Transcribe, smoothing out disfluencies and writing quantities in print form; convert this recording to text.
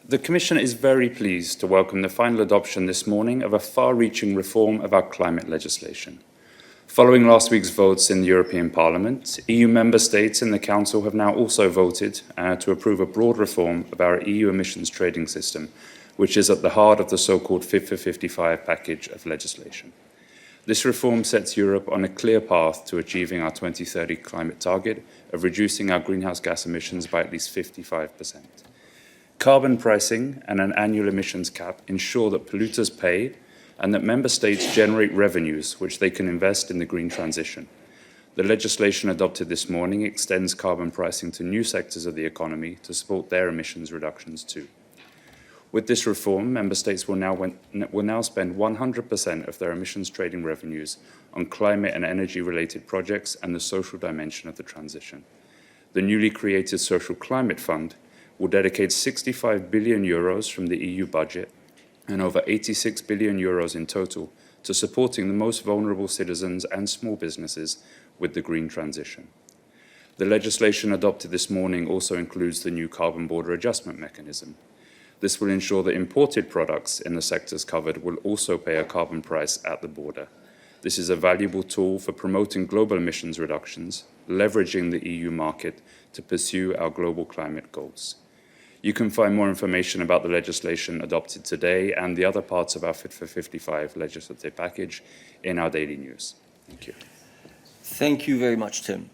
The Commission is very pleased to welcome the final adoption this morning of a far-reaching reform of our climate legislation. Following last week's votes in the European Parliament, EU member states and the Council have now also voted to approve a broad reform of our EU emissions trading system, which is at the heart of the so-called Fit for 55 package of legislation. This reform sets Europe on a clear path to achieving our 2030 climate target of reducing our greenhouse gas emissions by at least 55%. Carbon pricing and an annual emissions cap ensure that polluters pay and that member states generate revenues which they can invest in the green transition. The legislation adopted this morning extends carbon pricing to new sectors of the economy to support their emissions reductions too. With this reform, member states will now spend 100% of their emissions trading revenues on climate and energy-related projects and the social dimension of the transition. The newly created Social Climate Fund will dedicate 65 billion euros from the EU budget and over 86 billion euros in total to supporting the most vulnerable citizens and small businesses with the green transition. The legislation adopted this morning also includes the new carbon border adjustment mechanism. This will ensure that imported products in the sectors covered will also pay a carbon price at the border. This is a valuable tool for promoting global emissions reductions, leveraging the EU market to pursue our global climate goals. You can find more information about the legislation adopted today and the other parts of our Fit for 55 legislative package in our daily news. Thank you. Thank you very much, Tim.